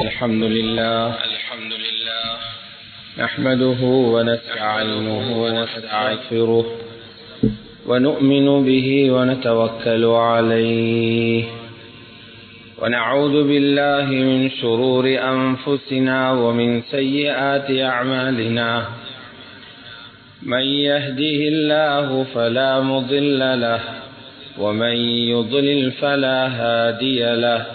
الحمد لله نحمده ونستعينه ونستغفره ونؤمن به ونتوكل عليه ونعوذ بالله من شرور أنفسنا ومن سيئات أعمالنا من يهده الله فلا مضل له ومن يضلل فلا هادي له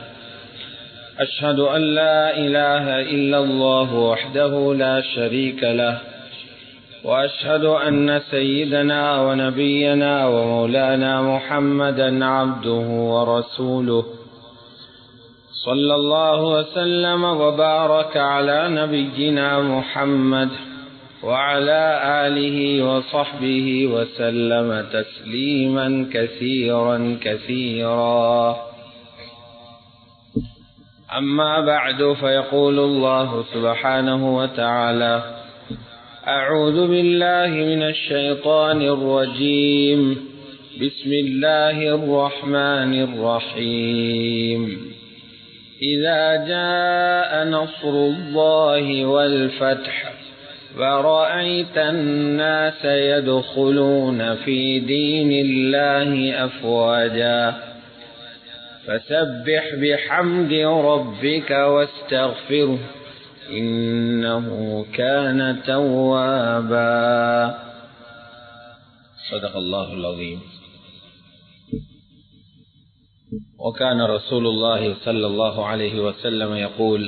أشهد أن لا إله إلا الله وحده لا شريك له وأشهد أن سيدنا ونبينا ومولانا محمدا عبده ورسوله صلى الله وسلم وبارك على نبينا محمد وعلى آله وصحبه وسلم تسليما كثيرا كثيرا. أما بعد فيقول الله سبحانه وتعالى: أعوذ بالله من الشيطان الرجيم. بسم الله الرحمن الرحيم. إذا جاء نصر الله والفتح ورأيت الناس يدخلون في دين الله أفواجا فسبح بحمد ربك واستغفره إنه كان توابا. صدق الله العظيم. وكان رسول الله صلى الله عليه وسلم يقول: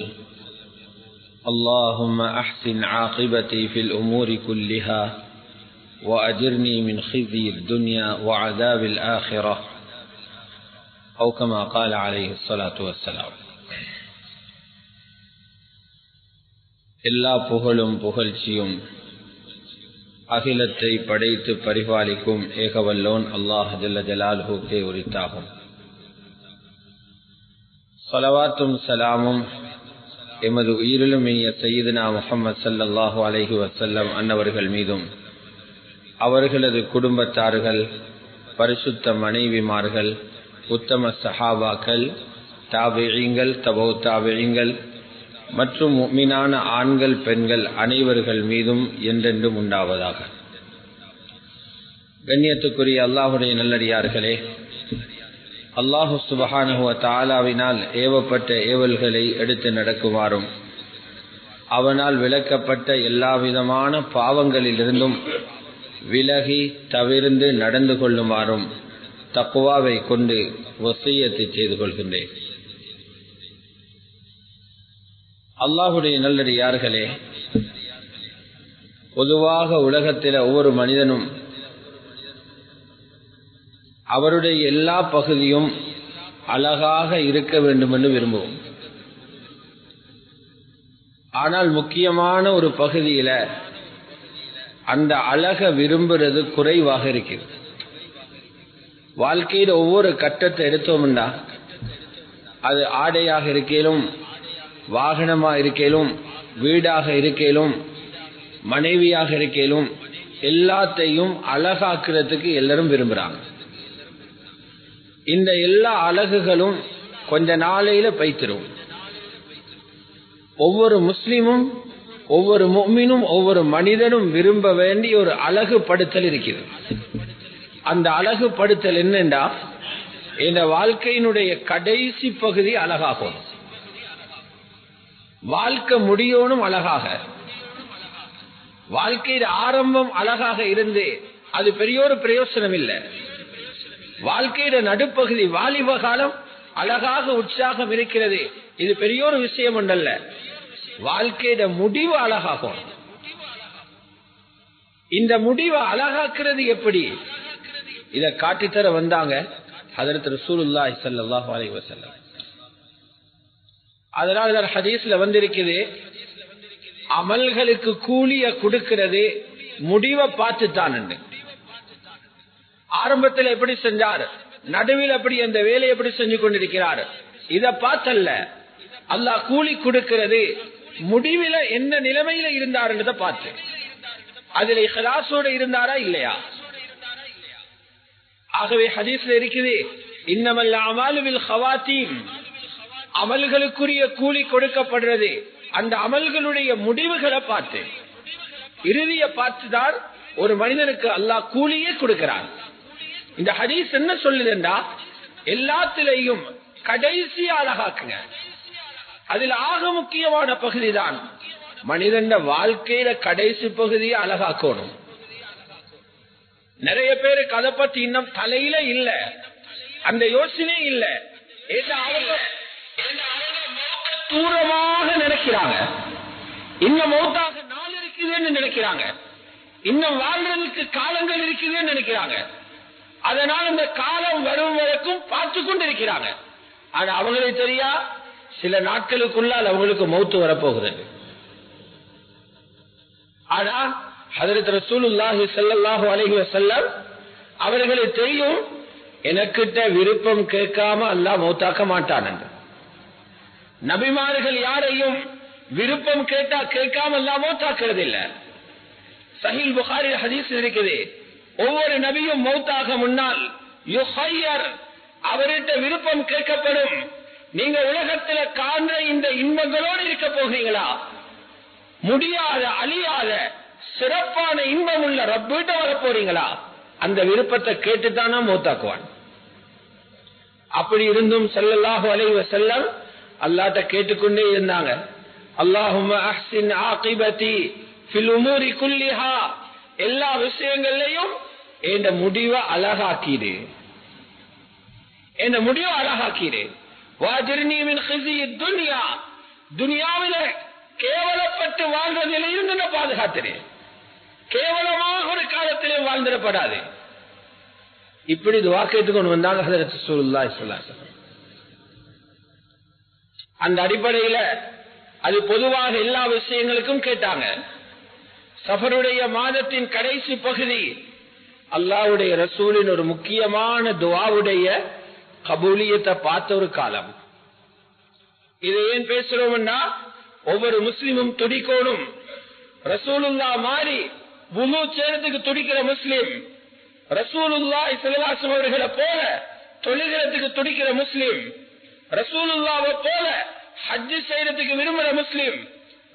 اللهم أحسن عاقبتي في الأمور كلها وأجرني من خزي الدنيا وعذاب الآخرة أو كما قال عليه الصلاة والسلام. எல்லா புகழும் புகழ்ச்சியும் அகிலத்தை படைத்து பரிபாலிக்கும் ஏகவல்லோன் அல்லாஹ் ஜல்ல ஜலாலுஹுக்கே உரித்தாகும். ஸலவாத்தும் சலாமும் எமது உயிரிலும் இனிய சய்யிதுனா முஹம்மது ஸல்லல்லாஹு அலைஹி வஸல்லம் அன்னவர்கள் மீதும், அவர்களது குடும்பத்தார்கள், பரிசுத்த மனைவிமார்கள், உத்தம சஹாபாக்கள், தாபிஈங்கள், தபவு தாபிஈங்கள் மற்றும் முஃமினான ஆண்கள் பெண்கள் அனைவர்கள் மீதும் என்றென்றும் உண்டாவதாக. கண்ணியத்துக்குரிய அல்லாஹுடைய நல்லடியார்களே, அல்லாஹு சுப்ஹானஹு வ தஆலாவினால் ஏவப்பட்ட ஏவல்களை எடுத்து நடக்குமாறும், அவனால் விலக்கப்பட்ட எல்லாவிதமான பாவங்களிலிருந்தும் விலகி தவிர்ந்து நடந்து கொள்ளுமாறும் தக்வாவை கொண்டு வசியத்தை செய்து கொள்கின்றேன். அல்லாஹுடைய நல்லடியார்களே, பொதுவாக உலகத்தில் ஒவ்வொரு மனிதனும் அவருடைய எல்லா பகுதியும் அழகாக இருக்க வேண்டும் என்று விரும்புவோம். ஆனால் முக்கியமான ஒரு பகுதியில அந்த அழக விரும்புறது குறைவாக இருக்கிறது. வாழ்க்கையில் ஒவ்வொரு கட்டத்தை எடுத்தோம்னா, அது ஆடையாக இருக்கலும், வாகனமாக இருக்கலும், வீடாக இருக்கலும், மனைவியாக இருக்கலும், எல்லாத்தையும் அழகாக்குறதுக்கு எல்லாரும் விரும்புகிறாங்க. இந்த எல்லா அழகுகளும் கொஞ்ச நாளையில பைத்திரும். ஒவ்வொரு முஸ்லிமும், ஒவ்வொரு முஃமினும், ஒவ்வொரு மனிதனும் விரும்ப வேண்டிய ஒரு அழகு படுத்தல் இருக்கிறது. அந்த அழகு படுத்தல் என்னென்றா, இந்த வாழ்க்கையினுடைய கடைசி பகுதி அழகாகும். வாழ்க்கை முடியணும் அழகாக. வாழ்க்கையின் ஆரம்பம் அழகாக இருந்து அது பெரிய ஒரு பிரயோசனம் இல்லை. வாழ்க்கையிட நடுப்பகுதி வாலிப காலம் அழகாக உற்சாகம் இருக்கிறது, இது பெரிய ஒரு விஷயம் ஒன்றல்ல. வாழ்க்கையிட முடிவு அழகாகும். இந்த முடிவை அழகாக்குறது எப்படி? இதை காட்டித்தர வந்தாங்க ஹஜ்ரத் ரசூலுல்லாஹி ஸல்லல்லாஹு அலைஹி வஸல்லம். அதனால ஹதீஸ்ல வந்திருக்குது, அமல்களுக்கு கூலிய கொடுக்கிறது முடிவை பார்த்துத்தான். ஆரம்பத்தில் எப்படி செஞ்சார், நடுவில் எப்படி அந்த வேலையை எப்படி செஞ்சு கொண்டிருக்கிறார், இதை பார்த்தல்ல. அல்லாஹ் கூலி கொடுக்கிறது முடிவில் என்ன நிலைமையில இருந்தாருன்றதை பார்த்து, அதுல இஹ்லாஸோட இருந்தாரா இல்லையா. ஆகவே ஹதீஸ்ல இருக்குது, இன்னமல் அமாலு பில் ஹவாத்தீம், அமல்களுக்குரிய கூலி கொடுக்கப்படுறது அந்த அமல்களுடைய முடிவுகளை பார்த்து, இறுதியை பார்த்துதான் ஒரு மனிதனுக்கு அல்லாஹ் கூலியே கொடுக்கிறான். இந்த ஹதீஸ் என்ன சொல்லுதுண்டா, எல்லாத்திலையும் கடைசி அழகாக்குங்க. அதில் ஆக முக்கியமான பகுதி தான் மனிதன் வாழ்க்கையில கடைசி பகுதியை அழகாக்கணும். நிறைய பேருக்கு அதை பத்தி இன்னும் தலையில இல்ல, அந்த யோசனை இல்ல. தூரமாக நினைக்கிறாங்க, இன்னும் மௌத்தாக நாள் இருக்குதுன்னு நினைக்கிறாங்க, இன்னும் வாழ்றதுக்கு காலங்கள் இருக்குதுன்னு நினைக்கிறாங்க. அதனால் அந்த காலம் வரும் வரைக்கும் பார்த்து கொண்டு இருக்கிறாங்க. ஆனா அவங்களுக்கு தெரியா சில நாட்களுக்குள்ளால் அவங்களுக்கு மௌத்து வரப்போகிறது. ஆனா ஹஜ்ரத் ரசூலுல்லாஹி ஸல்லல்லாஹு அலைஹி வஸல்லம் அவர்களுக்கு தெரியும், எனக்கிட்ட விருப்பம் கேட்காம அல்லாஹ் மௌத்தாக்க மாட்டான் என்று. நபிமார்கள் யாரையும் விருப்பம் கேட்டா கேட்காம அல்லாஹ் மௌத்தாக்குறது இல்ல. சஹீஹ் புகாரி ஹதீஸ் இருக்குது, ஒவ்வொரு நபியும் மௌத்தாக முன்னால் யுஹய்யர், அவர்கிட்ட விருப்பம் கேட்கப்படும். நீங்க உலகத்துல காண்ற இந்த இன்பங்களோடு இருக்க போகிறீங்களா, முடியாத அழியாத சிறப்பான இன்பம் உள்ள ரப்பிட்ட வர போறீங்களா, அந்த விருப்பத்தை கேட்டுத்தானா மௌத்தாக்குவான். அப்படி இருந்தும் ஸல்லல்லாஹு அலைஹி வஸல்லம் அல்லாஹ்ட்ட கேட்டுக்கொண்டே இருந்தாங்க, அல்லாஹும்ம அஹ்சின் ஆகிபதி ஃபில் உமூரி குல்லிஹா, எல்லா விஷயங்களையும் என்ற முடிவை அழகாக்கிடு, என்ற முடிவை அழகாக்கிடு. வாஜிர்னி மின் ஹிஸி துன்யா, துனியாவில கேவலப்பட்டு வாழ்றதில் இருந்து நான் பாதுகாத்துறேன், கேவலமாக ஒரு காலத்திலே வாழ்ந்திடப்படாது. இப்படி துஆ கேட்டுக்கொண்டு வந்தாங்க ஹஜ்ரத் ரசூலுல்லாஹி ஸல்லல்லாஹு அலைஹி வஸல்லம். அந்த அடிப்படையில அது பொதுவாக எல்லா விஷயங்களுக்கும் கேட்டாங்க. சஃபருடைய மாதத்தின் கடைசி பகுதி அல்லாஹ்வுடைய ரசூலின் ஒரு முக்கியமான துஆவுடைய கபூலியத்தை பார்த்த ஒரு காலம். இதை ஏன் பேசுறோம்னா, ஒவ்வொரு முஸ்லிமும் துடிக்கணும். ரசூலுல்லாஹ் மாறி வுது செய்யறதுக்கு துடிக்கிற முஸ்லிம், ரசூலுல்லாஹி ஸல்லல்லாஹு அலைஹி அவர்களை போல தொழுகிறதுக்கு துடிக்கிற முஸ்லிம், ரசூலுல்லாஹ்வை போல ஹஜ் செய்யறதுக்கு விரும்புற முஸ்லிம்,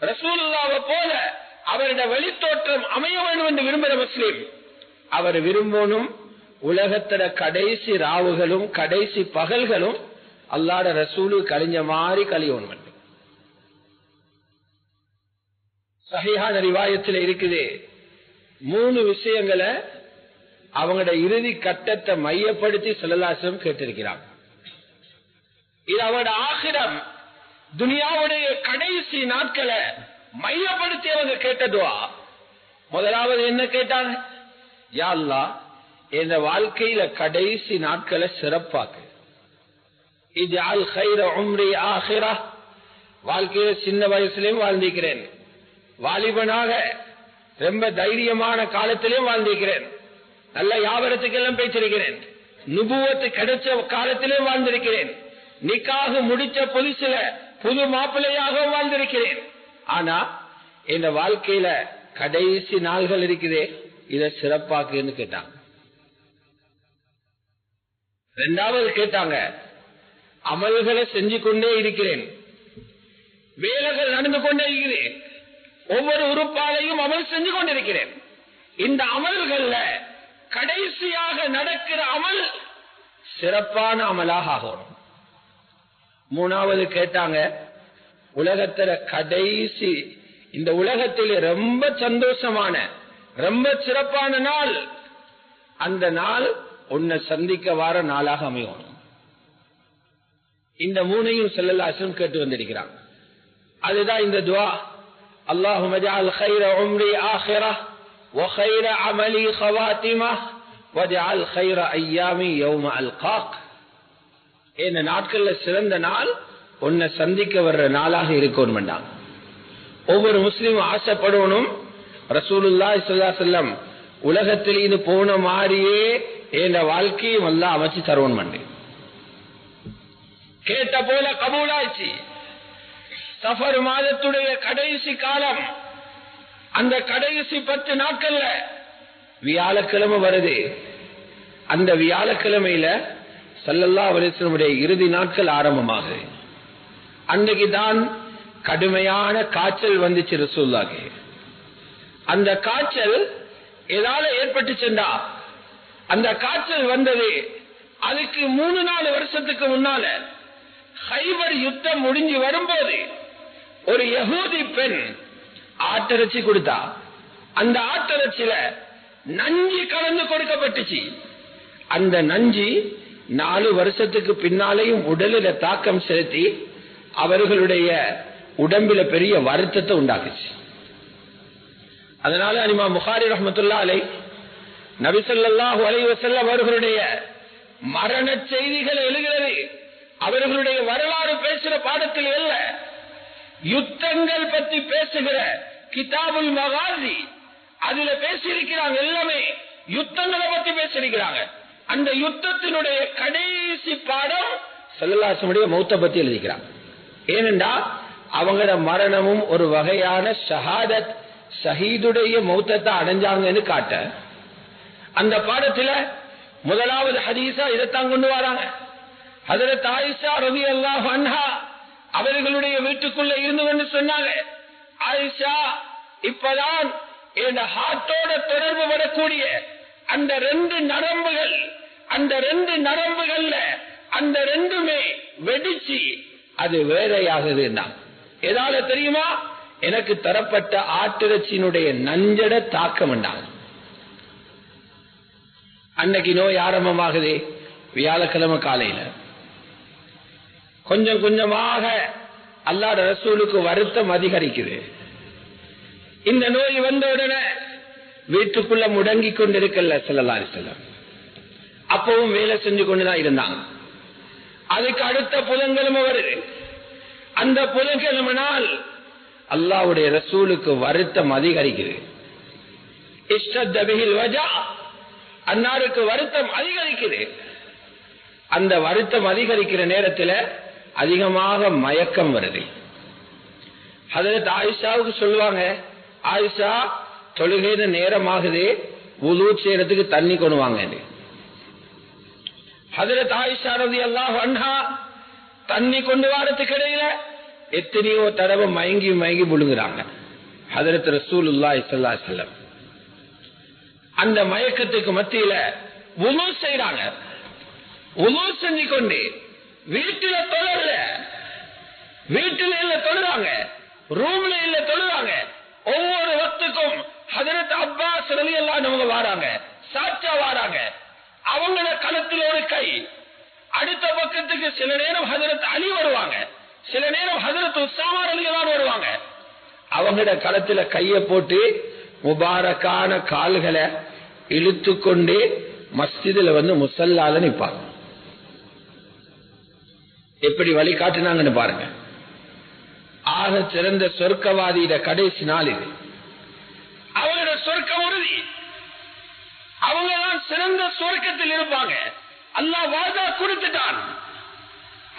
ரசூலுல்லாஹ்வை போல அவருடைய வழித்தோற்றம் அமைய வேண்டும் என்று விரும்புகிற முஸ்லிம், அவர் விரும்பணும் உலகத்துல கடைசி ராவுகளும் கடைசி பகல்களும் அல்லாஹ்வுடைய ரசூலு கழிஞ்ச மாதிரி கழியணும். சஹீஹான ரிவாயத்தில் இருக்குது, 3 விஷயங்களை அவங்களோட இறுதி கட்டத்தை மையப்படுத்தி ஸல்லல்லாஹு அலைஹி வஸல்லம் கேட்டிருக்கிறாங்க. இது அவங்களோட ஆகிரம், துனியாவுடைய கடைசி நாட்களை மையப்படுத்தி அவங்க கேட்ட துஆ. முதலாவது என்ன கேட்டாங்க, யா அல்லாஹ் இந்த வாழ்க்கையில கடைசி நாட்களை சிறப்பாக்கு, இஜ்அல் கைர உம்ரி ஆகிரா, வாழ்க்கையில சின்ன வயசுலயும் வாழ்ந்திருக்கிறேன், வாலிபனாக ரொம்ப தைரியமான காலத்திலும் வாழ்ந்திருக்கிறேன், நல்ல வியாபாரத்துக்கெல்லாம் பேசிருக்கிறேன், நுபுவத்து கிடைச்ச காலத்திலும் வாழ்ந்திருக்கிறேன், நிக்காக முடிச்ச புதுசுல புது மாப்பிள்ளையாக வாழ்ந்திருக்கிறேன். ஆனா இந்த வாழ்க்கையில கடைசி நாள்கள் இருக்குதே, இதை சிறப்பாக்குன்னு கேட்டாங்க. 2வது கேட்டாங்க, அமல்களை செஞ்சு கொண்டே இருக்கிறேன், வேலைகள் நடந்து கொண்டே இருக்கிறேன், ஒவ்வொரு உறுப்பாலையும் அமல் செஞ்சு கொண்டிருக்கிறேன், இந்த அமல்கள்ல கடைசியாக நடக்கிற அமல் சிறப்பான அமலாக ஆகணும். 3வது கேட்டாங்க, உலகத்துல கடைசி இந்த உலகத்தில் ரொம்ப சந்தோஷமான ரொம்ப சிறப்பான நாள், அந்த நாள் உன்னை சந்திக்க வார நாளாக அமையணும். இந்த 3ஐயும் ஸல்லல்லாஹு அலைஹி வஸல்லம் கேட்டு வந்திருக்கிறாங்க. அதுதான் இந்த துஆ, அல்லாஹும்ம ஜஅல் கைர உம்ரி ஆகிரா வ கைர அமலி ஹவாத்திமா வஜஅல் கைர அய்யாமி யௌம அல்காக். இந்த நாட்கள்ல சிறந்த நாள் உன்னை சந்திக்க வர்ற நாளாக இருக்கணும். ஒவ்வொரு முஸ்லிமும் ஆசைப்படணும், ரசூலுல்லாஹி ஸல்லல்லாஹு அலைஹி வஸல்லம் உலகத்தில் இது போன மாதிரியே என் வாழ்க்கையும் எல்லாம் அமைச்சு தருவோம். கேட்ட போல கபூலாச்சு. சஃபர் மாதத்துடைய கடைசி காலம், அந்த கடைசி 10 நாட்கள்ல வியாழக்கிழமை வருது. அந்த வியாழக்கிழமையில ஸல்லல்லாஹு அலைஹி வஸல்லம் இறுதி நாட்கள் ஆரம்பமாகுது. அன்னைக்குதான் கடுமையான காய்ச்சல் வந்துச்சு ரசூலுல்லாஹி. அந்த காய்ச்சல் ஏதால ஏற்பட்டுச்சுண்டா, அந்த காய்ச்சல் வந்தது அதுக்கு 3-4 வருஷத்துக்கு முன்னால கைபர் யுத்தம் முடிஞ்சு வரும்போது ஒரு யஹூதி பெண் ஆட்டிறைச்சி கொடுத்தா. அந்த ஆட்டிறைச்சியில நஞ்சு கலந்து கொடுக்கப்பட்டுச்சு. அந்த நஞ்சு 4 வருஷத்துக்கு பின்னாலேயும் உடலில தாக்கம் செலுத்தி அவர்களுடைய உடம்பில பெரிய வருத்தத்தை உண்டாக்குச்சு. அதனால இமாம் புகாரி ரஹ்மத்துல்லாஹி அலைஹி நபி ஸல்லல்லாஹு அலைஹி வஸல்லம் அவர்களுடைய மரண செய்திகள் எழுகிறது அவர்களுடைய வரலாறு பேசுற பாடத்தில் அல்ல, யுத்தங்கள் பத்தி பேசுகிற கிதாபுல் மகாசி அதுல பேசியிருக்கிறாங்க. எல்லாமே யுத்தங்களை பத்தி பேசியிருக்கிறாங்க. அந்த யுத்தத்தினுடைய கடைசி பாடம் ஸல்லல்லாஹு அலைஹி வஸல்லம் மௌத்த பத்தி எழுதிக்கிறாங்க. ஏனென்றா அவங்களோட மரணமும் ஒரு வகையான ஷஹாதத், ஷஹீதுடைய மௌத்தத்தை அடைஞ்சாங்கன்னு காட்ட அந்த பாடத்துல முதலாவது ஹதீஸா இதைத்தான் கொண்டு வராங்க. ஹஜ்ரத் ஆயிஷா ரலியல்லாஹு அன்ஹா அவர்களுடைய வீட்டுக்குள்ள இருந்து கொண்டு சொன்னாங்க, ஆயிஷா இப்பதான் என் ஹார்ட்டோட தொடர்பு வரக்கூடிய அந்த 2 நரம்புகள், அந்த 2 நரம்புகள்ல அந்த 2மே வெடிச்சு அது வேறையாகுதுன்னா எதால தெரியுமா? எனக்கு தரப்பட்ட ஆட்டிறைச்சியினுடைய நஞ்சட தாக்கம் உண்டாங்க. அன்னைக்கு நோய் ஆரம்பமாகுது வியாழக்கிழமை காலையில. கொஞ்சம் கொஞ்சமாக அல்லாஹ் ரசூலுக்கு வருத்தம் அதிகரிக்குது. இந்த நோய் வந்த உடனே வீட்டுக்குள்ள முடங்கி கொண்டிருக்கல ஸல்லல்லாஹு அலைஹி வஸல்லம். அப்பவும் வேலை செஞ்சு கொண்டுதான் இருந்தாங்க. அதுக்கு அடுத்த புதன்கிழமை வருது. அந்த புதன்கிழமை நாள் அல்லாஹ்வுடைய ரசூலுக்கு வருத்தம் அதிகரிக்குது. இஷ்டத்த பிஹில் வஜா, அன்னாருக்கு வருத்தம் அதிகரிக்குது. அந்த வருத்தம் அதிகரிக்கிற நேரத்தில் அதிகமாக மயக்கம் வருது. ஹஜ்ரத் ஆயிஷாவுக்கு சொல்லுவாங்க, ஆயிஷா தொழுகையில நேரமாகுது, வுது செய்யறதுக்கு தண்ணி கொண்டு வாங்க. ஹஜ்ரத் ஆயிஷா ரலியல்லாஹு அன்ஹா தண்ணி கொண்டு வரதுக்கு இடையில எத்தனையோ தடவை மயங்கி மயங்கி விழுங்குறாங்க. ஹஜ்ரத் ரசூலுல்லாஹி ஸல்லல்லாஹு அலைஹி வஸல்லம் அந்த மயக்கத்துக்கு மத்தியில வுது செய்றாங்க. வுது செஞ்சு கொண்டு வீட்டில தொழல, வீட்டில இல்ல தொழுறாங்க, ரூம்ல இல்ல தொழுறாங்க. ஒவ்வொரு வக்துக்கும் ஹஜ்ரத் அப்பாஸ் ரலியல்லாஹு அன்ஹு வராங்க, சாச்சா வராங்க. அவங்கள களத்தில் ஒரு கை, அடுத்த பக்கத்துக்கு சில நேரம் ஹஜ்ரத் அலி வருவாங்க, சில நேரம் ஹஜ்ரத் உஸாமா ரலியல்லாஹு அன்ஹு வருவாங்க. அவங்களோட களத்துல கைய போட்டு முபாரக்கான கால்களை இழுத்துக்கொண்டு மஸ்ஜிதுல வந்து முஸல்லால நிப்பாங்க. எப்படி வழிகாட்டினாங்கன்னு பாருங்க. ஆக சிறந்த சொர்க்கவாதியிட கடைசி நாள் இது. அவங்களோட சொர்க்கம் உறுதி. அவங்கதான் சிறந்த சொர்க்கத்தில் இருப்பாங்க. அல்லாஹ் வாதா கொடுத்துட்டான்.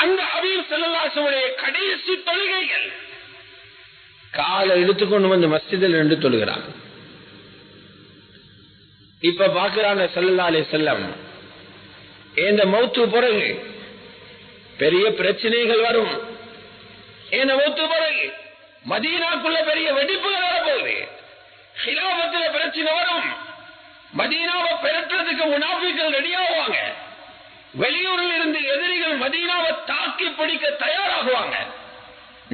அந்த ஹபீப் ஸல்லல்லாஹு அலைஹி வஸல்லம் கடைசி தொழுகைகள் காலை இழுத்துக்கொண்டு வந்து மஸ்ஜிதில் நின்று தொழுகிறாங்க. இப்ப பாக்குறாங்க ஸல்லல்லாஹு அலைஹி வஸல்லம், இந்த மௌத்து பிறகு பெரிய பிரச்சனைகள் வரும். இந்த மௌத்து பிறகு மதீனாக்குள்ள பெரிய வெடிப்புகள் வரப்போகுது. ஹிலாபத்துல பிரச்சனை வரும். மதீனாவை பெறறதுக்கு முனாஃபிக்கள் ரெடியாகுவாங்க. வெளியூரில் இருந்து எதிரிகள் மதீனாவை தாக்கி பிடிக்க தயாராகுவாங்க.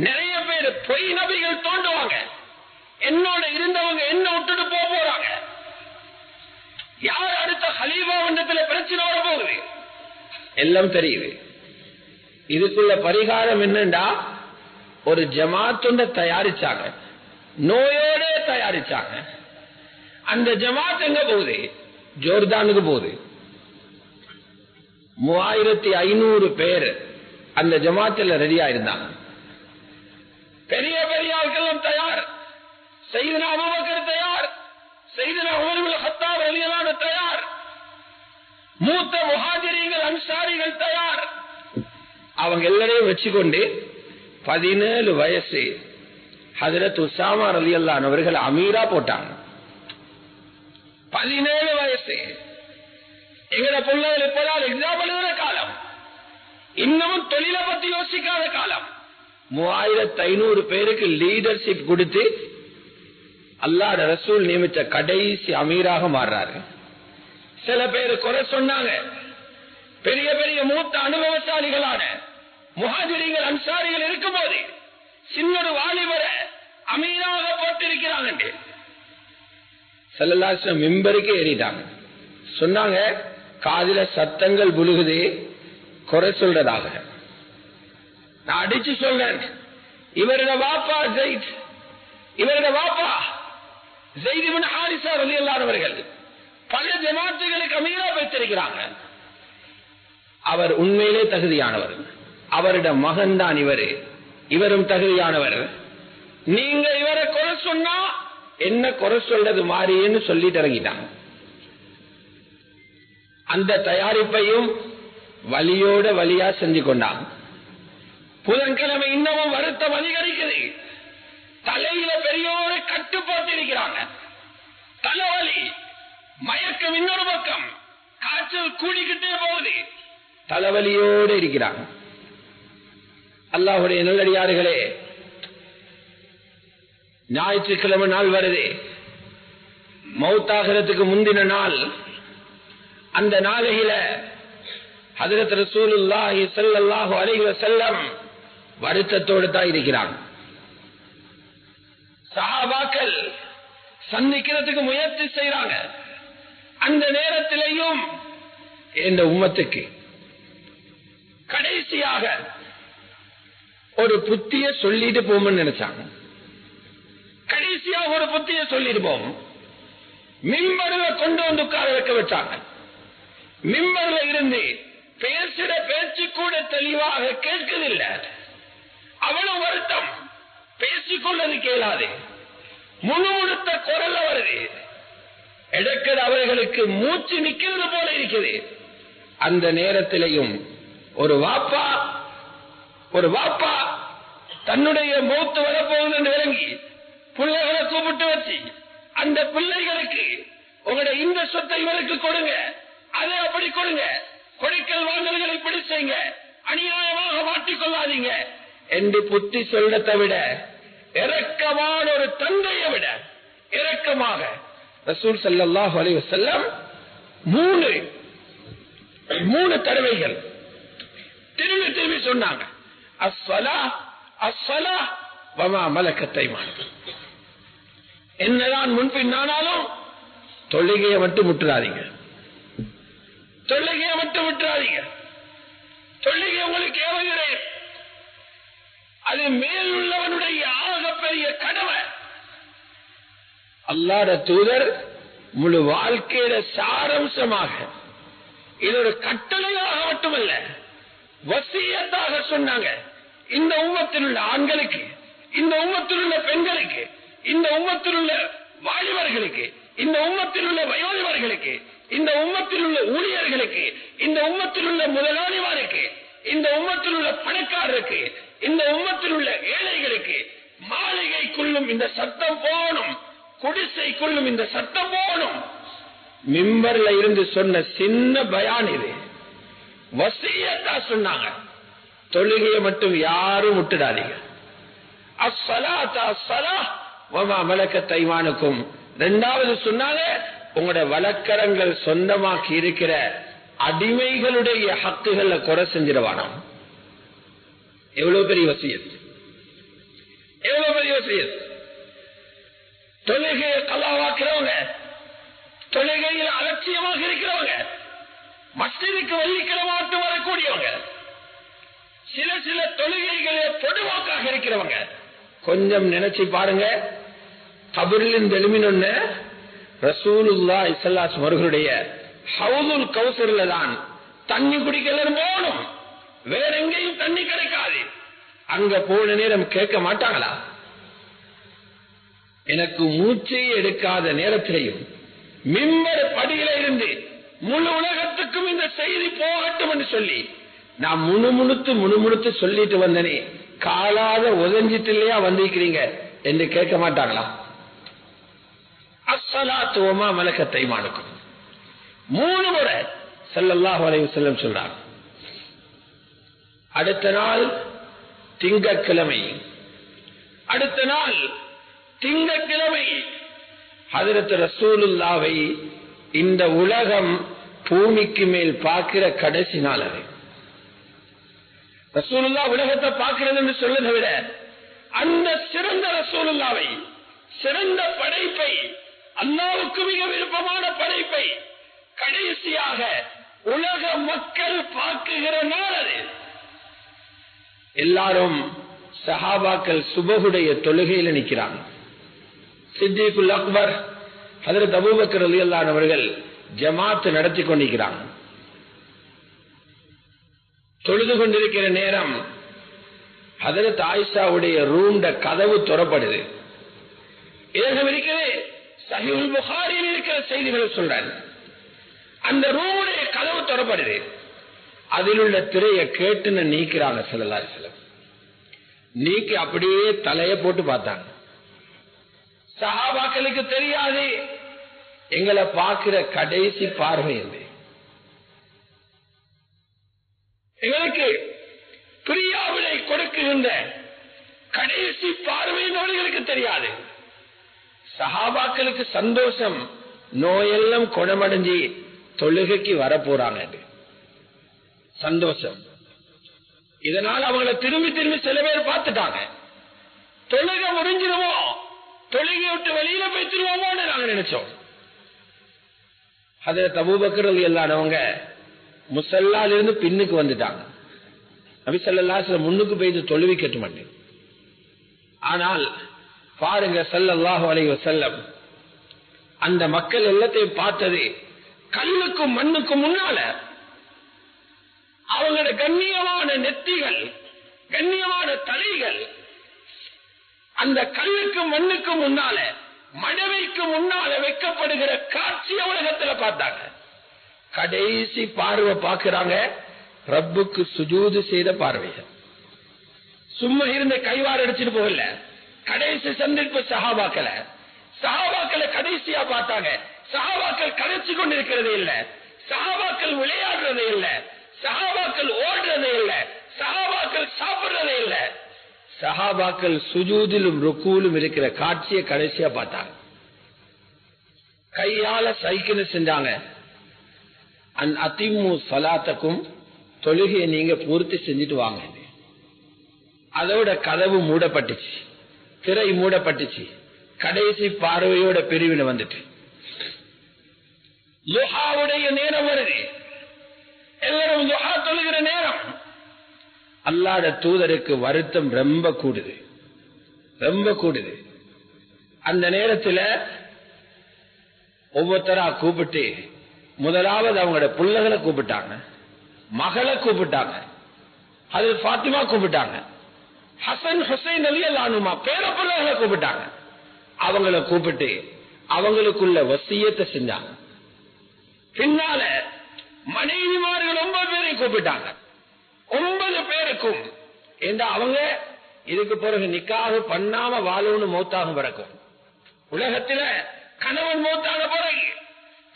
நிறைய பேர் பொய் நபிகள் தோண்டுவாங்க. என்னோட இருந்தவங்க என்ன விட்டுட்டு போறாங்க. யார் அடுத்த ஹலீஃபா வந்தத்துல பிரச்சனை வரப்போகுது எல்லாம் தெரியுது. இதுக்குள்ள பரிகாரம் என்னண்டா, ஒரு ஜமாத்துண்ட தயாரிச்சாங்க, நோயோட தயாரிச்சாங்க. அந்த ஜமாத் எங்க போகுது? ஜோர்தானுக்கு போகுது. 3500 பேர் அந்த ஜமாத்துல ரெடியா இருந்தாங்க. பெரிய பெரிய ஆட்களும் தயார். சையதுனா அபூபக்கர் தயார், சையதுனா உமர் இப்னு கத்தாப் ரலியல்லாஹு அன்ஹு தயார், மூத்த முஹாஜிரீன்கள் அன்சாரிகள் தயார். அவங்க எல்லாரையும் வச்சுக்கொண்டு 17 வயசு ஹஜ்ரத் உஸாமா ரலியல்லாஹு அன்ஹு அவர்கள் அமீரா போட்டாங்க. 17 வயசு. எங்கட பிள்ளைகள் இப்பதான் எக்ஸாம் எழுதுற காலம், இன்னமும் தொழிலை பத்தி யோசிக்காத காலம். 3500 பேருக்கு லீடர்ஷிப் கொடுத்து அல்லாஹ் ரசூல் நியமித்த கடைசி அமீராக மாறுறாரு. சில பேர் குறை சொன்னாங்க. பெரிய பெரிய மூத்த அனுபவசாலிகளான முஹாஜிர்கள் அன்சாரிகள் இருக்கும்போது சின்னொரு வாலிபரை அமீராக போட்டிருக்கிறாங்க. ஸல்லல்லாஹு அலைஹி வஸல்லம் மிம்பருக்கு ஏறிட்டாங்க. சொன்னாங்க, காதில சத்தங்கள் புழுகுது குறை சொல்றதாக. நான் அடிச்சு சொல்றேன், இவரோட வாப்பா ஜெயித், இவரோட வாப்பா ஸைத் இப்னு ஹாரிஸா ரலியல்லாஹு அன்ஹு அவர்கள் பல ஜமாத்துகளுக்கு அமீரா வைத்திருக்கிறாங்க. அவர் உண்மையிலே தகுதியானவர். அவருடைய மகன் தான் இவரும் தகுதியானவர். நீங்க இவரை குறை சொன்னா என்ன குறை சொல்றது மாறின்னு சொல்லிட்டு இறங்கிட்டாங்க. அந்த தயாரிப்பையும் வலியோட வலியா செஞ்சு கொண்டாங்க. புதன்கிழமை இன்னமும் வருத்தம் அதிகரிக்குது. தலையில பெரியோரை கட்டு போட்டிருக்கிறாங்க. தலைவலி, மயக்கம் இன்னொரு பக்கம், காய்ச்சல் கூடிக்கிட்டே போகுது. தலைவலியோடு இருக்கிறாங்க. அல்லாஹ்வுடைய நல்லடியார்களே, ஞாயிற்றுக்கிழமை நாள் வருது. மௌத்தாகிறதுக்கு முந்தின நாள். அந்த நாளையில ஹஜ்ரத் ரசூலுல்லாஹி ஸல்லல்லாஹு அலைஹி வஸல்லம் வருத்தத்தோடு தான் இருக்கிறாங்க. சஹாபாக்கள் சந்திக்கிறதுக்கு முயற்சி செய்யறாங்க. அந்த நேரத்திலேயும் இந்த உம்மத்துக்கு கடைசியாக ஒரு புத்திய சொல்லிட்டு போவோம்னு நினைச்சாங்க. கடைசியாக ஒரு புத்திய சொல்லிட்டு போவோம். மிம்பர்ல கொண்டு வந்து உட்கார வைக்க வச்சாங்க. மிம்பர்ல இருந்து பேசுற பேச்சு கூட தெளிவாக கேட்கதில்லை. அவ்வளவு வருத்தம், பேசிக்கொள்ளது கேளாது. முணுமுணுத்த குரல் வருது. எடுக்கிற அவர்களுக்கு மூச்சு நிக்கிறது போல இருக்குது. அந்த நேரத்திலையும் ஒரு வாப்பா தன்னுடைய மௌத்து வரப்போகுது என்று விளங்கி பிள்ளைகளை கூப்பிட்டு வச்சு, அந்த பிள்ளைகளுக்கு உங்களுடைய இந்த சொத்தை இவருக்கு கொடுங்க, அதை அப்படி கொடுங்க, கொடுக்கல் வாங்கல்களை இப்படி செய்யுங்க, அநியாயமாக மாற்றிக்கொள்ளாதீங்க என்று புத்தி சொல்லத்தை விட, இரக்கமான ஒரு தந்தையை விட இரக்கமாக ரசூல் ஸல்லல்லாஹு அலைஹி வஸல்லம் மூணு தடவைகள் திரும்பி திரும்பி சொன்னாங்க, அஸ்ஸலாஹ் அஸ்ஸலாஹ் வமா மலக்கத் ஐமானுக்கும். என்னதான் முன்பின்னானாலும் தொழுகையை மட்டும் விட்டுறாதீங்க, தொழுகையை மட்டும் விட்டுறாதீங்க. தொழுகை உங்களுக்கு ஏவுகிறேன், அது மேலுள்ளவனுடைய ஆகப்பெரிய கடமை. அல்லாஹ்வுடைய தூதர் முழு வாழ்க்கையில சாரம்சமாக இது ஒரு கட்டளையாக மட்டுமல்ல, வசியத்தாக சொன்னாங்க. இந்த உம்மத்தில் உள்ள ஆண்களுக்கு, இந்த உம்மத்தில் உள்ள பெண்களுக்கு, இந்த உம்மத்தில் உள்ள வாலிபர்களுக்கு, இந்த உம்மத்தில் உள்ள வயோதிபர்களுக்கு, இந்த உம்மத்தில் உள்ள ஊழியர்களுக்கு, இந்த உம்மத்தில் உள்ள முதலாளிமாருக்கு, இந்த உம்மத்தில் உள்ள பணக்காரருக்கு, இந்த உம்மத்தில் உள்ள ஏழைகளுக்கு, மாளிகைக்குள்ளும் இந்த சத்தம் போகணும், குடிசைக்குள்ளும் இந்த சத்தம் போகணும். மிம்பர்ல இருந்து சொன்ன சின்ன பயான் இது. வசியத்தா சொன்னாங்க, தொழுகையை மட்டும் யாரும் விட்டுடாதீங்க. அஸ்ஸலாத்து அஸ்ஸலாஹ் வமா மலக்கத் ஐமானுக்கும். இரண்டாவது சொன்னாங்க, உங்களுடைய வழக்கரங்கள் சொந்தமாக்கி இருக்கிற அடிமைகளுடைய ஹக்குகளை குறை செஞ்சிடவானாம். எவ்வளவு பெரிய வசியத், எவ்வளவு பெரிய வசியத். தொழுகையை கலாவாக்குறவங்க, தொழுகையில் அலட்சியமாக இருக்கிறவங்க, மஸ்ஜிதுக்கு வெள்ளிக்கிழமாட்டு வரக்கூடியவங்க, சில தொழுகைகளே பொதுவாக்காக இருக்கிறவங்க, கொஞ்சம் நினைச்சு பாருங்க. கபரிலின் எழுமினொன்னு ரசூலுல்லாஹி ஸல்லல்லாஹு அலைஹி அவர்களுடைய ஹவுதுல் கௌசர்ல தான் தண்ணி குடிக்கலாம் போகணும். வேற எங்கேயும் தண்ணி கிடைக்காது. அங்க போன நேரம் கேட்க மாட்டாங்களா? எனக்கு மூச்சை எடுக்காத நேரத்திலையும் மிம்பர் படியில இருந்து முழு உலகத்துக்கும் இந்த செய்தி போகட்டும் என்று சொல்லி நான் முணுமுணுத்து சொல்லிட்டு வந்தனே, காலாத உதஞ்சிட்டு இல்லையா வந்திருக்கிறீங்க என்று கேட்க மாட்டாங்களா? அஸ்ஸலாத்து வமா மலக்கத் ஐமானுக்கும் 3 முறை ஸல்லல்லாஹு அலைஹி வஸல்லம் சொல்றாங்க. அடுத்த நாள் திங்கட்கிழமை. அடுத்த நாள் திங்கட்கிழமை ஹஜ்ரத் ரசூலுல்லாஹ்வை இந்த உலகம் பூமிக்கு மேல் பார்க்கிற கடைசி நாள். அது ரசூலுல்லாஹ் உலகத்தை பார்க்கிறது என்று சொல்வதை விட அந்த சிறந்த ரசூலுல்லாஹ்வை, சிறந்த படைப்பை, அல்லாஹ்வுக்கு மிக விருப்பமான படைப்பை கடைசியாக உலக மக்கள் பார்க்குகிற நாள் அது. எல்லாரும் சஹாபாக்கள் சுபஹுடைய தொழுகையில் நிற்கிறாங்க. சித்திகுல் அக்பர் ஹஜ்ரத் அபூபக்கர் ரலியல்லாஹு அவர்கள் ஜமாத் நடத்தி கொண்டிருக்கிறாங்க. தொழுது கொண்டிருக்கிற நேரம் ஹஜ்ரத் ஆயிஷாவுடைய ரூம்ட கதவு திறப்படுது. இதற்கு இருக்கிறது சஹீஹுல் புகாரியில் இருக்கிற செய்திகளை சொல்றாரு. அந்த ரூமுடைய கதவு திறப்படுது. அதில் உள்ள திரையை கேட்டு நீக்கிறாங்க ஸல்லல்லாஹு அலைஹி வஸல்லம். நீக்கி அப்படியே தலையை போட்டு பார்த்தாங்க. சஹாபாக்களுக்கு தெரியாது எங்களை பார்க்கிற கடைசி பார்வை என்று. எங்களுக்கு பிரியாவிலை கொடுக்குகின்ற கடைசி பார்வை அவர்களுக்கு தெரியாது. சஹாபாக்களுக்கு சந்தோஷம், நோயெல்லாம் குணமடைஞ்சி தொழுகைக்கு வரப்போறாங்க என்று சந்தோஷம். இதனால் அவங்களை திரும்பி திரும்பி சில பேர் பார்த்துட்டாங்க. தொழுகை முடிஞ்சிருமோ, தொழுகை விட்டு வெளியில போய்த்திருவோமோன்னு நாங்க நினைச்சோம். ஹஜ்ரத் அபூபக்கர் ரலியல்லாஹு அவங்க முஸல்லால இருந்து பின்னுக்கு வந்துட்டாங்க. நபி ஸல்லல்லாஹு அலைஹி வஸல்லம் முன்னுக்கு போய் தொழுவிக்கட்ட மாட்டேன். ஆனால் பாருங்க ஸல்லல்லாஹு அலைஹி வஸல்லம் அந்த மக்கள் எல்லாத்தையும் பார்த்தது கல்லுக்கும் மண்ணுக்கும் முன்னால அவங்களோட கண்ணியமான நெத்திகள், கண்ணியமான தலைகள் அந்த கல்லுக்கு மண்ணுக்கு முன்னால, மடவைக்கு முன்னால வைக்கப்படுகிற காட்சி உலகத்தில் பார்த்தாங்க. கடைசி பார்வை பார்க்கிறாங்க, ரப்புக்கு சுஜூது செய்த பார்வைகள். சும்மா இருந்த கைவாறு அடிச்சுட்டு போகல. கடைசி சந்திப்பு சஹாபாக்களை கடைசியா பார்த்தாங்க. சஹாபாக்கள் கரைச்சு கொண்டிருக்கிறதே இல்ல, சஹாபாக்கள் விளையாடுறதே இல்ல, சஹாபாக்கள் ஓடுறதே இல்ல, சஹாபாக்கள் சாப்பிடுறதே இல்ல. சஹாபாக்கள் சுஜூதிலும் ருக்கூலும் இருக்கிற காட்சியை கடைசியா பார்த்தாங்க. கையால சைக்கிள் செஞ்சாங்க. அன் அதிமு சலாத்தக்கும், தொழுகையை நீங்க பூர்த்தி செஞ்சுட்டு வாங்க. அதோட கதவு மூடப்பட்டுச்சு, திரை மூடப்பட்டுச்சு. கடைசி பார்வையோட பிரிவினை வந்துட்டு லுஹாவுடைய நேரம் வருது. எல்லாரும் லுஹா தொழுகிற நேரம். அல்லாஹ்வுடைய தூதருக்கு வருத்தம் ரொம்ப கூடுது, ரொம்ப கூடுது. அந்த நேரத்தில் ஒவ்வொருத்தரா கூப்பிட்டு முதலாவது அவங்களோட பிள்ளைகளை கூப்பிட்டாங்க, மகளை கூப்பிட்டாங்க, ஹஜ்ரத் ஃபாத்திமா கூப்பிட்டாங்க, ஹசன் ஹுசைன் ரலியல்லாஹு அன்ஹுமா பேர பிள்ளைகளை கூப்பிட்டாங்க. அவங்கள கூப்பிட்டு அவங்களுக்குள்ள வசியத்தை செஞ்சாங்க. பின்னால மனைவிமார்கள் 9 பேரை கூப்பிட்டாங்க. 9 பேருக்கும் அவங்க இதுக்கு பிறகு நிக்காக பண்ணாம வாழணும்னு மௌத்தாக பிறக்கும். உலகத்தில கணவன் மௌத்தான பிறகு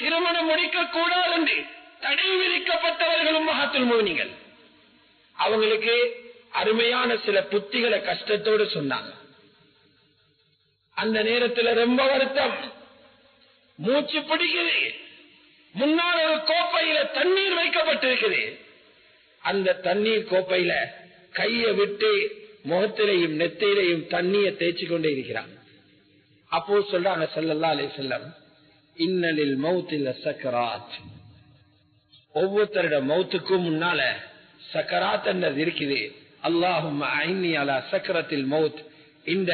திருமணம் முடிக்க கூடாது என்று தடை விதிக்கப்பட்டவர்களும் மஹத்துல் முஃமினீன்கள். அவங்களுக்கு அருமையான சில புத்திகளை கஷ்டத்தோடு சொன்னாங்க. அந்த நேரத்தில் ரொம்ப வருத்தம், மூச்சு பிடிக்குது. முன்னால் ஒரு கோப்பையில தண்ணீர் வைக்கப்பட்டிருக்குது. அந்த தண்ணீர் கோப்பையில கையை விட்டு முகத்திலையும் நெத்தியிலையும் தண்ணியை தேய்ச்சி கொண்டே இருக்கிறாங்க. அப்போ சொல்றாங்க ஸல்லல்லாஹு அலைஹி வஸல்லம், இன்னலில் மௌத்தில் சக்கராத், ஒவ்வொருத்தருடைய மௌத்துக்கும் முன்னால சக்கராத் என்றது இருக்குது. அல்லாஹும்ம ஐன்னி அலா சக்கரத்தில் மௌத், இந்த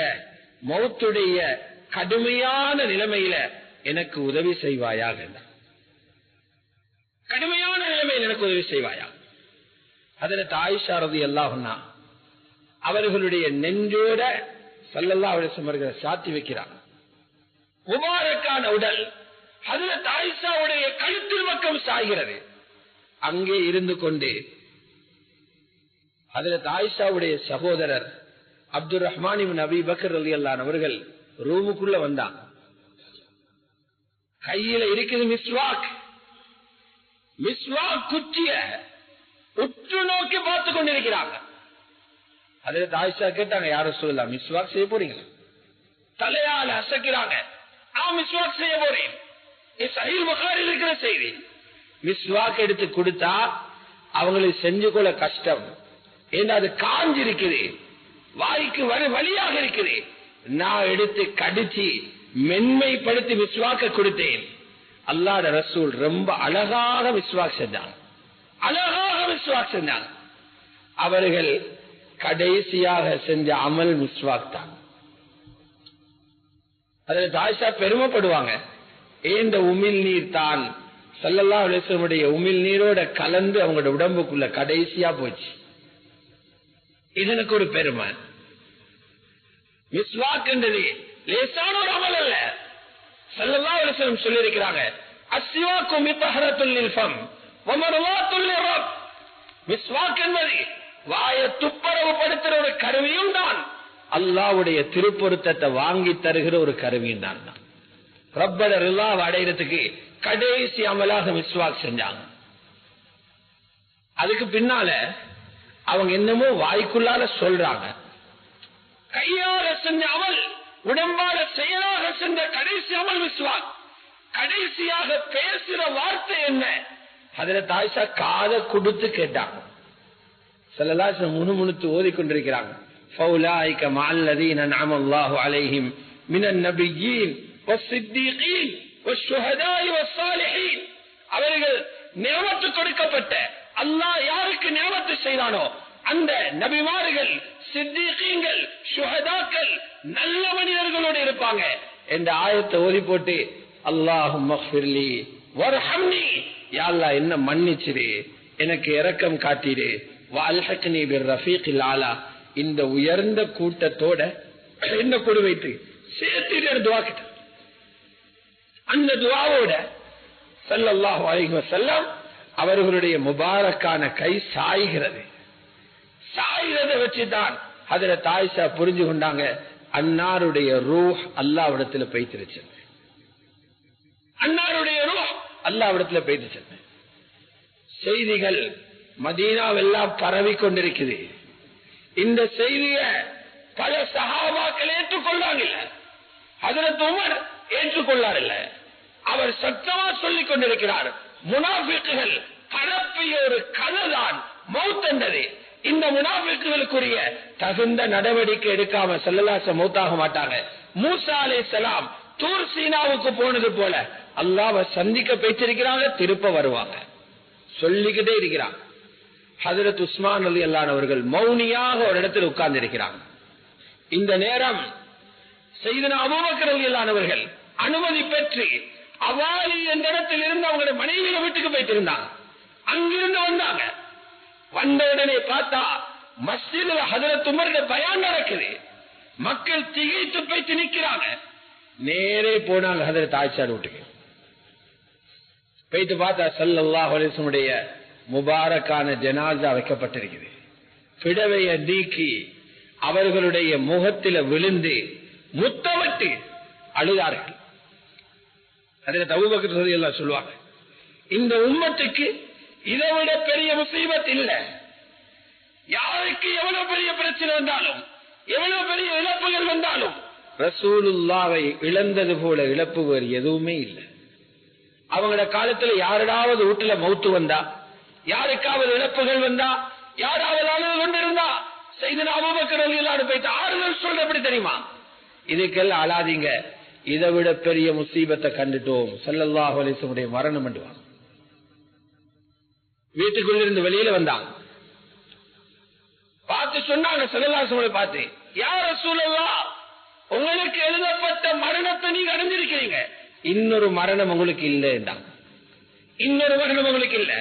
மௌத்துடைய கடுமையான நிலைமையில எனக்கு உதவி செய்வாயாக, கடுமையான நிலைமையில் எனக்கு உதவி செய்வாயா. ஹஜ்ரத் ஆயிஷா ரலியல்லாஹு அன்ஹா அவர்களுடைய நெஞ்சோட ஸல்லல்லாஹு அலைஹி வஸல்லம் சாத்தி வைக்கிறாங்க. முபாரக்கான உடல் ஹஜ்ரத் ஆயிஷாவுடைய கழுத்தில் பக்கம் சாய்கிறது. அங்கே இருந்து கொண்டு ஹஜ்ரத் ஆயிஷாவுடைய சகோதரர் அப்துல் ரஹ்மான் இப்னு அபீ பக்கர் ரலியல்லாஹு அன்ஹு அவர்கள் ரூமுக்குள்ள வந்தாங்க. கையில இருக்குது மிஸ்வாக். மிஸ்வாக் குச்சிய உற்று நோக்கி பார்த்துக் கொண்டிருக்கிறாங்க. அதுல ஆயிஷா கேட்டாங்க, யாரும் சொல்லலாம் மிஸ்வாக் செய்ய போறீங்க? தலையால அசைக்கிறாங்க, மிஸ்வாக் செய்ய போறேன். சஹீஹ் புகாரில் இருக்கிற செய்தி. மிஸ்வாக் எடுத்து கொடுத்தா அவங்களுக்கு செஞ்சு கொள்ள கஷ்டம், ஏன்னா அது காஞ்சிருக்குது, வாய்க்கு வழியாக இருக்குது. நான் எடுத்து கடிச்சு மென்மைப்படுத்தி மிஸ்வாக்க கொடுத்தேன். அல்லாஹ்வுடைய ரசூல் ரொம்ப அழகாக மிஸ்வாக் செஞ்சாங்க, அழகாக மிஸ்வாக் செஞ்சாங்க. அவர்கள் கடைசியாக செஞ்ச அமல் மிஸ்வாக் தான். அதில் ஆயிஷா பெருமைப்படுவாங்க, ஏந்த உமிழ் நீர் தான் ஸல்லல்லாஹு அலைஹி வஸல்லம் உமிழ் நீரோட கலந்து அவங்களோட உடம்புக்குள்ள கடைசியா போச்சு. இதனுக்கு ஒரு பெருமை. மிஸ்வாக் என்றது லேசான ஒரு அமல் அல்ல. ஸல்லல்லாஹு அலைஹி வஸல்லம் சொல்லி இருக்கிறாங்க, அஸ்வாக்கு மித்ஹரத்துல் லில்ஃபம் வ மர்வாத்துல் லிரப். மிஸ்வாக் என்பது வாயை துப்புரவுபடுத்துற ஒரு கருவியும் தான், அல்லாஹ்வுடைய திருப்பொருத்தத்தை வாங்கி தருகிற ஒரு கருவியும் தான். ரப்பட ரிலாவை அடைகிறதுக்கு கடைசி அமலாக மிஸ்வாக் செஞ்சாங்க. அதுக்கு பின்னால அவங்க என்னமோ வாய்க்குள்ளால சொல்றாங்க, கையால செஞ்ச அமல், உடம்பால செயலாக செஞ்ச கடைசி அமல் மிஸ்வாக். கடைசியாக பேசுற வார்த்தை என்ன? அதுல ஆயிஷா காதை கொடுத்து கேட்டாங்க. ஸல்லல்லாஹு அலைஹி முணுமுணுத்து ஓதிக்கொண்டிருக்கிறாங்க, ஃபௌலாயிக மஅல்லதீன அன்அமல்லாஹு அலைஹிம் மினன் நபிய்யீன் வஸ்ஸித்தீகீன் வஷ்ஷுஹதாஇ வஸ்ஸாலிஹீன். அவர்கள் நியமத்து கொடுக்கப்பட்ட, அல்லாஹ் யாருக்கு நியமத்து செய்தானோ அந்த நபிமார்கள், சித்தீகீன்கள், ஷுஹதாக்கள், நல்ல மனிதர்களோடு இருப்பாங்க என்ற ஆயத்தை ஓதி போட்டு, அல்லாஹும்ம ஃபிர்லி வர்ஹம்னி, யா அல்லாஹ் என்ன மன்னிச்சிரு, எனக்கு இரக்கம் காட்டிடு, வஅல்ஹக்னி பிர்ரஃபீகில் ஆலா, இந்த உயர்ந்த கூட்டத்தோட என்ன கொடு வைத்து சேர்த்து துவா கிட்ட. அந்த துவாவோட ஸல்லல்லாஹு அலைஹி வஸல்லம் அவர்களுடைய முபாரக்கான கை சாய்கிறது. சாய்கிறதை வச்சுதான் ஹஜ்ரத் ஆயிஷா புரிஞ்சு கொண்டாங்க, அன்னாருடைய ரூஹ் அல்லாஹ்விடத்தில் போய்த்திருச்சு, அன்னாருடைய ரூஹ் அல்லாஹ்விடத்தில் போய்த்திருச்சு. செய்திகள் மதீனாவெல்லாம் பரவி கொண்டிருக்குது. இந்த செய்திய பல சஹாபாக்கள் ஏற்றுக்கொள்ளாங்க. ஹஜ்ரத் உமர் ஏற்றுக்கொள்ளார் இல்ல, அவர் சத்தமா சொல்லிக் கொண்டிருக்கிறார், முனாஃபிக்குகள் பரப்பிய ஒரு கதைதான் மௌத் என்றது. இந்த முனாஃபிக்குகளுக்குரிய தகுந்த நடவடிக்கை எடுக்காம ஸல்லல்லாஹு அலைஹி வஸல்லம் மௌத்தாக மாட்டாங்க. மூசா அலைஹிஸ்ஸலாம் தூர் சீனாவுக்கு போனது போல அல்லாஹ்வை சந்திக்க பேசிருக்கிறாங்க, திருப்ப வருவாங்க சொல்லிக்கிட்டே இருக்கிறாங்க. ஹஜ்ரத் உஸ்மான் ரலியல்லாஹு அன்ஹு அவர்கள் மௌனியாக ஒரு இடத்தில் உட்கார்ந்து இருக்கிறாங்க. இந்த நேரம் சையதுனா அபூபக்கர் ரலியல்லாஹு அன்ஹு அவர்கள் அனுமதி பெற்று அவாலி என்ற இடத்தில் இருந்து அவங்களுடைய மனைவியை வீட்டுக்கு போயிட்டு இருந்தாங்க. அங்கிருந்து வந்தாங்க. வந்த உடனே பார்த்தா மஸ்ஜிதுல ஹஜ்ரத் உமருடைய பயான் நடக்குது. மக்கள் திகைத்து போயிட்டு நிக்கிறாங்க. நேரே போனாங்க ஹஜ்ரத் ஆயிஷா வீட்டுக்கு. போயிட்டு பார்த்தா ஸல்லல்லாஹு அலைஹி வஸல்லம் முபாரக்கான ஜனாஸா வைக்கப்பட்டிருக்குது. பிடவைய நீக்கி அவர்களுடைய முகத்தில விழுந்து முத்தமிட்டு அழுதார்கள். அதில் அபூபக்கர் ரலியல்லாஹு சொல்லுவாங்க, இந்த உம்மத்துக்கு இதை விட பெரிய முசீபத் இல்ல. யாருக்கு எவ்வளவு பெரிய பிரச்சனை வந்தாலும், எவ்வளவு பெரிய இழப்புகள் வந்தாலும், ரசூலுல்லாவை இழந்தது போல இழப்பு வேறு எதுவுமே இல்லை. அவங்களோட காலத்துல யாராவது வீட்டுல மௌத்து வந்தா, யாருக்காவது இழப்புகள் வந்தா, யாராவது அழுது கொண்டிருந்தா, சையதுனா அபூபக்கர் ரலியல்லாஹு அன்ஹு போயிட்டு ஆறுதல் சொல்ற எப்படி தெரியுமா? இதுக்கெல்லாம் அழாதீங்க, இதை விட பெரிய முசீபத்தை கண்டுட்டோம், ஸல்லல்லாஹு அலைஹி வஸல்லம் மரணம் பண்ணுவாங்க. வீட்டுக்குள்ளிருந்து வெளியில வந்தாங்க, பார்த்து சொன்னாங்க ஸல்லல்லாஹு அலைஹி வஸல்லம் பார்த்து, யா ரசூலல்லாஹ், உங்களுக்கு எழுதப்பட்ட மரணத்தை நீங்க அடைஞ்சிருக்கிறீங்க, இன்னொரு மரணம் உங்களுக்கு இல்லை என்றாங்க. இன்னொரு மரணம் உங்களுக்கு இல்லை.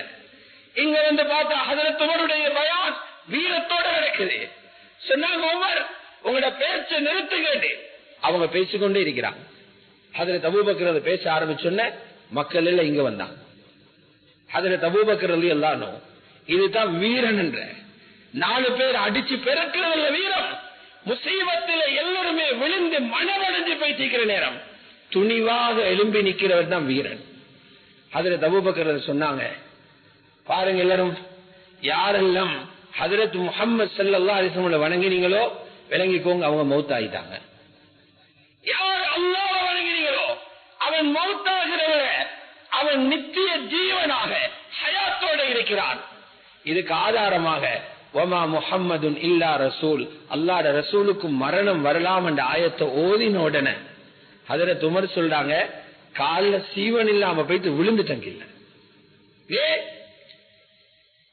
இங்க வந்து பார்த்தா ஹஜ்ரத் உமருடைய பயான் வீரத்தோட நடக்குது. சொன்னாங்க, உமர் உங்களோட பேச்சை நிறுத்துங்க. அவங்க பேசிக்கொண்டே இருக்கிறாங்க. ஹஜ்ரத் அபூபக்கர் பேச ஆரம்பிச்சோன்ன மக்கள் எல்லாம் இங்க வந்தாங்க. ஹஜ்ரத் அபூபக்கர் ரலியல்லாஹு அன்ஹு, இதுதான் வீரன் என்ற 4 பேர் அடிச்சு பெருக்கிறதுல வீரம். முசீபத்தில் எல்லாருமே விழுந்து மனமடைஞ்சு போயிட்டு நேரம் துணிவாக எழும்பி நிக்கிறவர் தான் வீரன். ஹஜ்ரத் அபூபக்கர் சொன்னாங்க, பாருங்க எல்லாரும் யாரெல்லாம் ஹஜ்ரத் முஹம்மது ஸல்லல்லாஹு அலைஹி வஸல்லம் வணங்கினீங்களோ விளங்கிக்கோங்க, அவங்க மௌத் ஆயிட்டாங்க. யார் அல்லாஹ்வை வணங்கினீங்களோ அவன் மௌத்தாகிறவர, அவன் நித்திய ஜீவனாக ஹயாத்தோட இருக்கிறான். இதுக்கு ஆதாரமாக வமா முஹம்மதுன் இல்லா ரசூல், அல்லாஹ்வுடைய ரசூலுக்கும் மரணம் வரலாம் என்ற ஆயத்தை ஓதின உடனே ஹஜ்ரத் உமர் சொல்றாங்க, கால்ல சீவன் இல்லாம போயிட்டு விழுந்து தங்கில்ல.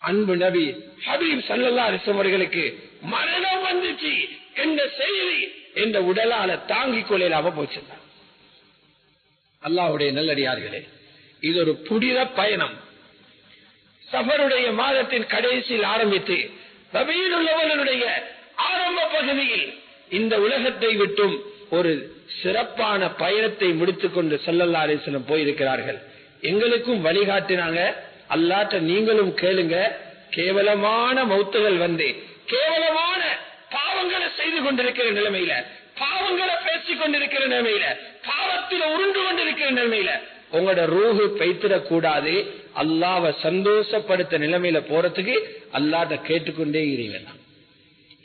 அன்பு நபி ஹபீப் ஸல்லல்லாஹு அலைஹி வஸல்லம் அவர்களுக்கு மரணம் வந்துச்சு என்ற செய்தி என்ற உடலால தாங்கிக் கொள்ளலாம போச்சு. அல்லாஹ்வுடைய நல்லடியார்களே, இது ஒரு புனித பயணம். சஃபருடைய மாதத்தின் கடைசியில் ஆரம்பித்து ரபீஉல் அவ்வலுடைய ஆரம்ப பகுதியில் இந்த உலகத்தை விட்டும் ஒரு சிறப்பான பயணத்தை முடித்துக் கொண்டு ஸல்லல்லாஹு அலைஹி வஸல்லம் போயிருக்கிறார்கள். எங்களுக்கும் வழிகாட்டினாங்க. அல்லாஹ்ட்ட நீங்களும் கேளுங்க, கேவலமான மௌத்துகள் வந்து கேவலமான பாவங்களை செய்து கொண்டிருக்கிற நிலைமையில, பாவங்களை பேசிக் கொண்டிருக்கிற நிலைமையில, பாவத்தில் உருண்டு கொண்டிருக்கிற நிலைமையில உங்களோட ரூஹு பெய்த்திடக் கூடாது. அல்லாஹ்வை சந்தோஷப்படுத்த நிலைமையில போறதுக்கு அல்லாஹ்ட்ட கேட்டுக்கொண்டே இருங்க.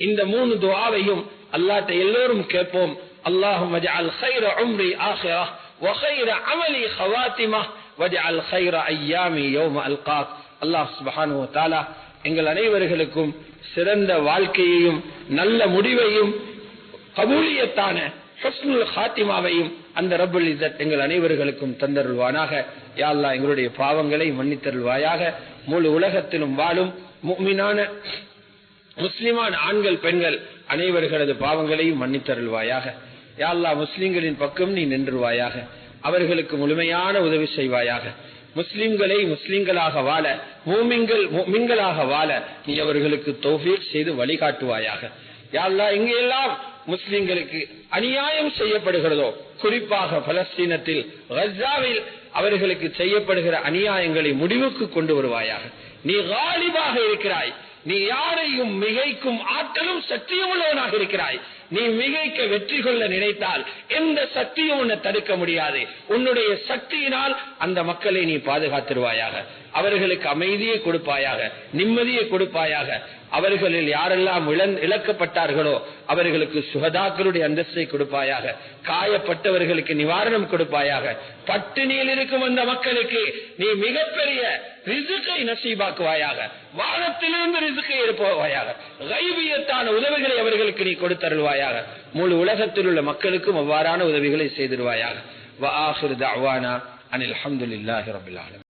இந்த 3 துஆவையும் அல்லாஹ்ட்ட எல்லோரும் கேட்போம். அல்லாஹும்ம ஜஅல் கைர உம்ரி ஆகிரஹ் வ கைர அமலி ஹவாத்திமஹ் வஜஅல் கைர அய்யாமி யௌம அல்காக். அல்லாஹ் சுப்ஹானஹு வ தஆலா எங்கள் அனைவர்களுக்கும் சிறந்த வாழ்க்கையையும் நல்ல முடிவையும் கபூலியத்தான ஹுஸ்னுல் ஹாத்திமாவையும் அந்த ரப்புல் இஸ்ஸத் எங்கள் அனைவர்களுக்கும் தந்தருள்வானாக. யா அல்லாஹ் எங்களுடைய பாவங்களை மன்னித்தருள்வாயாக. முழு உலகத்திலும் வாழும் முஃமினான முஸ்லிமான ஆண்கள் பெண்கள் அனைவர்களது பாவங்களையும் மன்னித்தருள்வாயாக. யா அல்லாஹ் முஸ்லிம்களின் பக்கம் நீ நின்றுவாயாக. அவர்களுக்கு முழுமையான உதவி செய்வாயாக. முஸ்லிம்களை முஸ்லிம்களாக வாழ, முஃமின்களாக வாழ நீ அவர்களுக்கு தௌஃபீக் செய்து வழிகாட்டுவாயாக. யா அல்லாஹ் எங்கெல்லாம் முஸ்லிம்களுக்கு அநியாயம் செய்யப்படுகிறதோ, குறிப்பாக பலஸ்தீனத்தில் கஸாவில் அவர்களுக்கு செய்யப்படுகிற அநியாயங்களை முடிவுக்கு கொண்டு வருவாயாக. நீ காலிபாக இருக்கிறாய். நீ யாரையும் மிகைக்கும் ஆற்றலும் சக்தியும் உள்ளவனாக இருக்கிறாய். நீ மிகைக்க வெற்றி கொள்ள நினைத்தால் எந்த சக்தியும் உன்னை தடுக்க முடியாது. உன்னுடைய சக்தியினால் அந்த மக்களை நீ பாதுகாத்திருவாயாக. அவர்களுக்கு அமைதியை கொடுப்பாயாக, நிம்மதியை கொடுப்பாயாக. அவர்களில் யாரெல்லாம் இழக்கப்பட்டார்களோ அவர்களுக்கு சுஹதாக்களுடைய அந்தஸ்தை கொடுப்பாயாக. காயப்பட்டவர்களுக்கு நிவாரணம் கொடுப்பாயாக. பட்டினியில் இருக்கும் அந்த மக்களுக்கு நீ மிகப்பெரிய ரிசுக்கை நசீபாக்குவாயாக. வானத்திலிருந்து ரிசுக்கை எழுப்புவாயாக. கைபியத்தான உதவிகளை அவர்களுக்கு நீ கொடுத்தருள்வாயாக. முழு உலகத்தில் உள்ள மக்களுக்கும் அவ்வாறான உதவிகளை செய்திருவாயாக. வ ஆகிரு தஅவானா அனில் ஹம்துலில்லாஹி ரப்பில் ஆலமீன்.